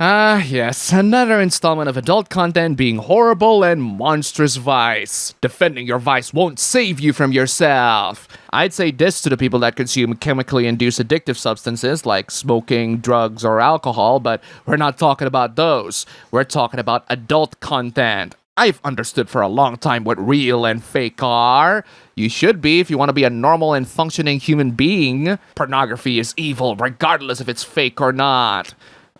Yes, another installment of adult content being horrible and monstrous vice. Defending your vice won't save you from yourself. I'd say this to the people that consume chemically induced addictive substances like smoking, drugs, or alcohol, but we're not talking about those. We're talking about adult content. I've understood for a long time what real and fake are. You should be if you want to be a normal and functioning human being. Pornography is evil regardless if it's fake or not.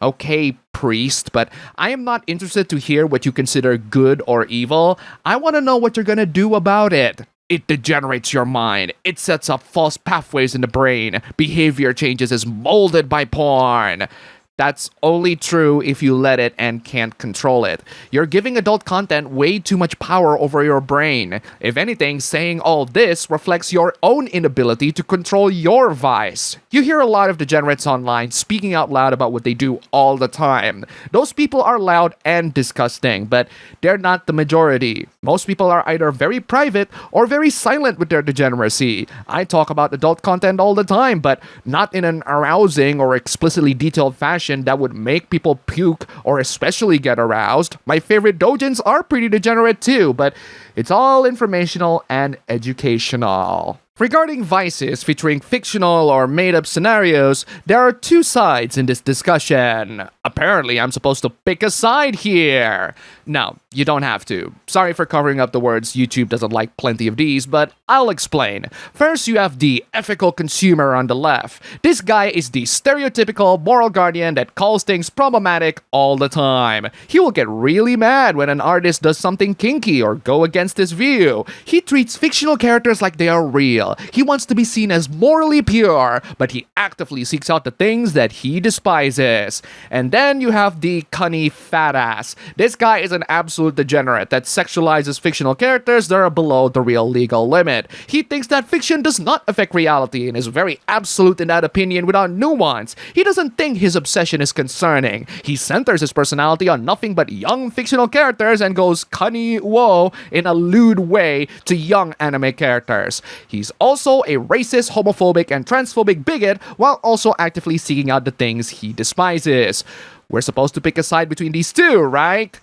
Okay, priest, but I am not interested to hear what you consider good or evil. I want to know what you're gonna do about it. It degenerates your mind. It sets up false pathways in the brain. Behavior changes is molded by porn. That's only true if you let it and can't control it. You're giving adult content way too much power over your brain. If anything, saying all this reflects your own inability to control your vice. You hear a lot of degenerates online speaking out loud about what they do all the time. Those people are loud and disgusting, but they're not the majority. Most people are either very private or very silent with their degeneracy. I talk about adult content all the time, but not in an arousing or explicitly detailed fashion that would make people puke or especially get aroused. My favorite dojins are pretty degenerate too, but it's all informational and educational. Regarding vices featuring fictional or made-up scenarios, there are two sides in this discussion. Apparently, I'm supposed to pick a side here. No, you don't have to. Sorry for covering up the words. YouTube doesn't like plenty of these, but I'll explain. First, you have the ethical consumer on the left. This guy is the stereotypical moral guardian that calls things problematic all the time. He will get really mad when an artist does something kinky or go against his view. He treats fictional characters like they are real. He wants to be seen as morally pure, but he actively seeks out the things that he despises. And then you have the cunny fat ass. This guy is an absolute degenerate that sexualizes fictional characters that are below the real legal limit. He thinks that fiction does not affect reality and is very absolute in that opinion without nuance. He doesn't think his obsession is concerning. He centers his personality on nothing but young fictional characters and goes cunny whoa in a lewd way to young anime characters. He's also a racist, homophobic, and transphobic bigot while also actively seeking out the things he despises. We're supposed to pick a side between these two, right?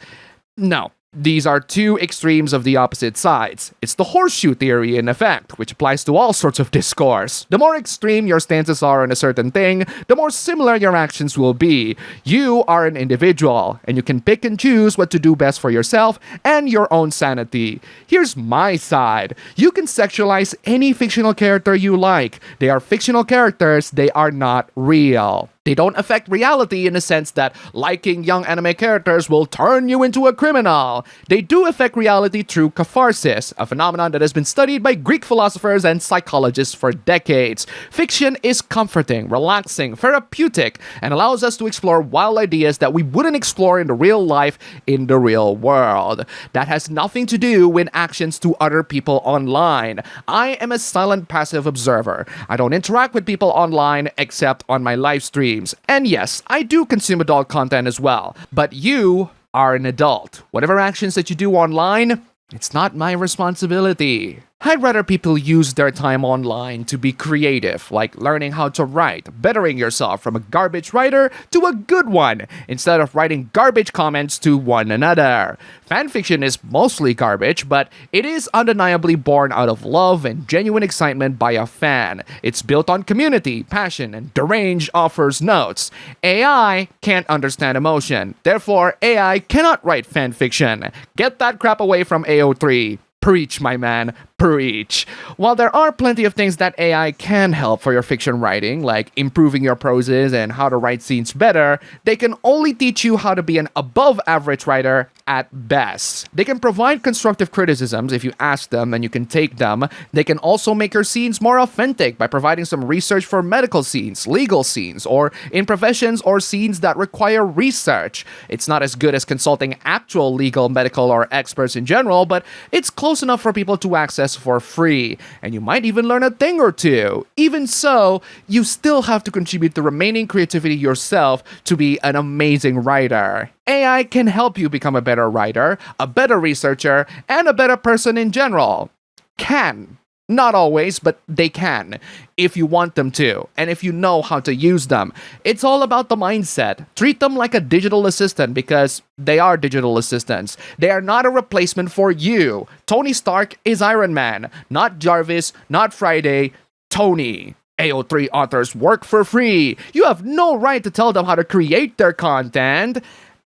No. These are two extremes of the opposite sides. It's the horseshoe theory in effect, which applies to all sorts of discourse. The more extreme your stances are on a certain thing, the more similar your actions will be. You are an individual, and you can pick and choose what to do best for yourself and your own sanity. Here's my side. You can sexualize any fictional character you like. They are fictional characters, they are not real. They don't affect reality in the sense that liking young anime characters will turn you into a criminal. They do affect reality through catharsis, a phenomenon that has been studied by Greek philosophers and psychologists for decades. Fiction is comforting, relaxing, therapeutic, and allows us to explore wild ideas that we wouldn't explore in the real life in the real world. That has nothing to do with actions to other people online. I am a silent, passive observer. I don't interact with people online except on my live stream. And yes, I do consume adult content as well, but you are an adult. Whatever actions that you do online, it's not my responsibility. I'd rather people use their time online to be creative, like learning how to write, bettering yourself from a garbage writer to a good one, instead of writing garbage comments to one another. Fanfiction is mostly garbage, but it is undeniably born out of love and genuine excitement by a fan. It's built on community, passion, and deranged offers notes. AI can't understand emotion, therefore AI cannot write fanfiction. Get that crap away from AO3. Preach, my man, preach. While there are plenty of things that AI can help for your fiction writing, like improving your proses and how to write scenes better, they can only teach you how to be an above-average writer at best. They can provide constructive criticisms if you ask them and you can take them. They can also make your scenes more authentic by providing some research for medical scenes, legal scenes, or in professions or scenes that require research. It's not as good as consulting actual legal, medical, or experts in general, but it's close enough for people to access for free, and you might even learn a thing or two. Even so, you still have to contribute the remaining creativity yourself to be an amazing writer. AI can help you become a better writer, a better researcher, and a better person in general. Can. Not always, but they can, if you want them to, and if you know how to use them. It's all about the mindset. Treat them like a digital assistant because they are digital assistants. They are not a replacement for you. Tony Stark is Iron Man, not Jarvis, not Friday, Tony. AO3 authors work for free. You have no right to tell them how to create their content.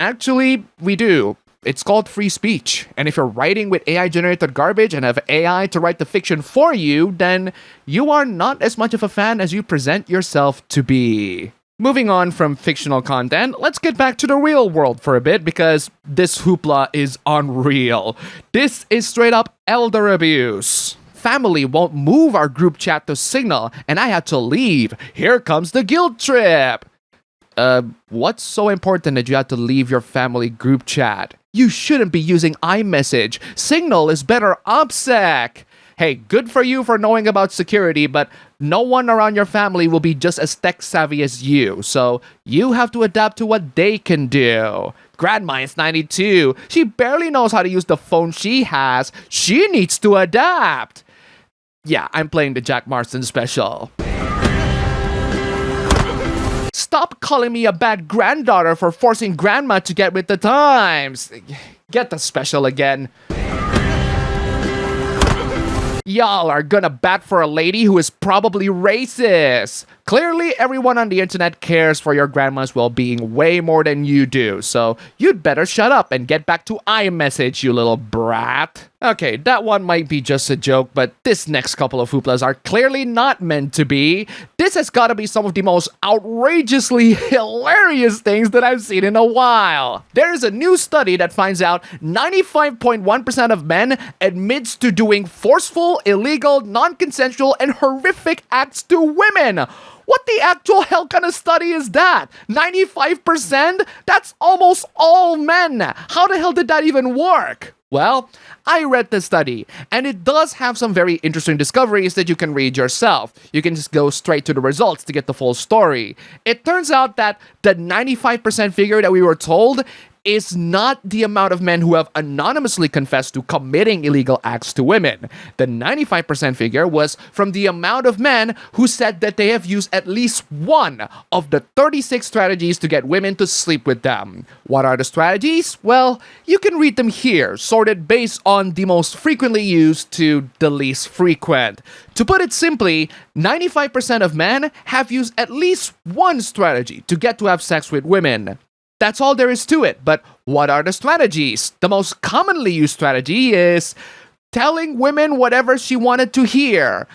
Actually, we do. It's called free speech. And if you're writing with AI-generated garbage and have AI to write the fiction for you, then you are not as much of a fan as you present yourself to be. Moving on from fictional content, let's get back to the real world for a bit because this hoopla is unreal. This is straight up elder abuse. Family won't move our group chat to Signal, and I had to leave. Here comes the guilt trip. What's so important that you had to leave your family group chat? You shouldn't be using iMessage. Signal is better OPSEC. Hey, good for you for knowing about security, but no one around your family will be just as tech savvy as you, so you have to adapt to what they can do. Grandma is 92. She barely knows how to use the phone she has. She needs to adapt. Yeah, I'm playing the Jack Marston special. Stop calling me a bad granddaughter for forcing grandma to get with the times. Get the special again. Y'all are gonna bat for a lady who is probably racist. Clearly, everyone on the internet cares for your grandma's well-being way more than you do, so you'd better shut up and get back to iMessage, you little brat. Okay, that one might be just a joke, but this next couple of hooplas are clearly not meant to be. This has gotta be some of the most outrageously hilarious things that I've seen in a while. There is a new study that finds out 95.1% of men admits to doing forceful, illegal, non-consensual, and horrific acts to women. What the actual hell kind of study is that? 95%? That's almost all men. How the hell did that even work? Well, I read the study, and it does have some very interesting discoveries that you can read yourself. You can just go straight to the results to get the full story. It turns out that the 95% figure that we were told is not the amount of men who have anonymously confessed to committing illegal acts to women. The 95% figure was from the amount of men who said that they have used at least one of the 36 strategies to get women to sleep with them. What are the strategies? Well, you can read them here, sorted based on the most frequently used to the least frequent. To put it simply, 95% of men have used at least one strategy to get to have sex with women. That's all there is to it. But what are the strategies? The most commonly used strategy is telling women whatever she wanted to hear.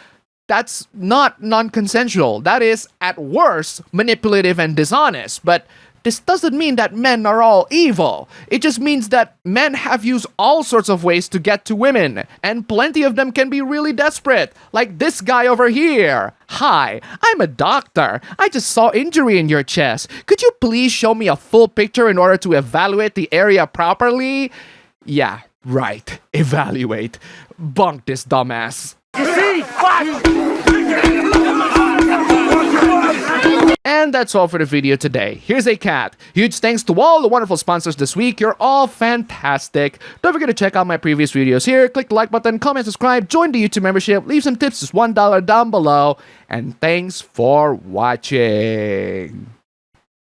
That's not non-consensual. That is, at worst, manipulative and dishonest. But this doesn't mean that men are all evil. It just means that men have used all sorts of ways to get to women, and plenty of them can be really desperate, like this guy over here. Hi, I'm a doctor. I just saw injury in your chest. Could you please show me a full picture in order to evaluate the area properly? Yeah, right. Evaluate. Bunk this dumbass. You see? And that's all for the video today. Here's a cat. Huge thanks to all the wonderful sponsors this week. You're all fantastic. Don't forget to check out my previous videos here. Click the like button, comment, subscribe, join the YouTube membership, leave some tips, just $1 down below. And thanks for watching.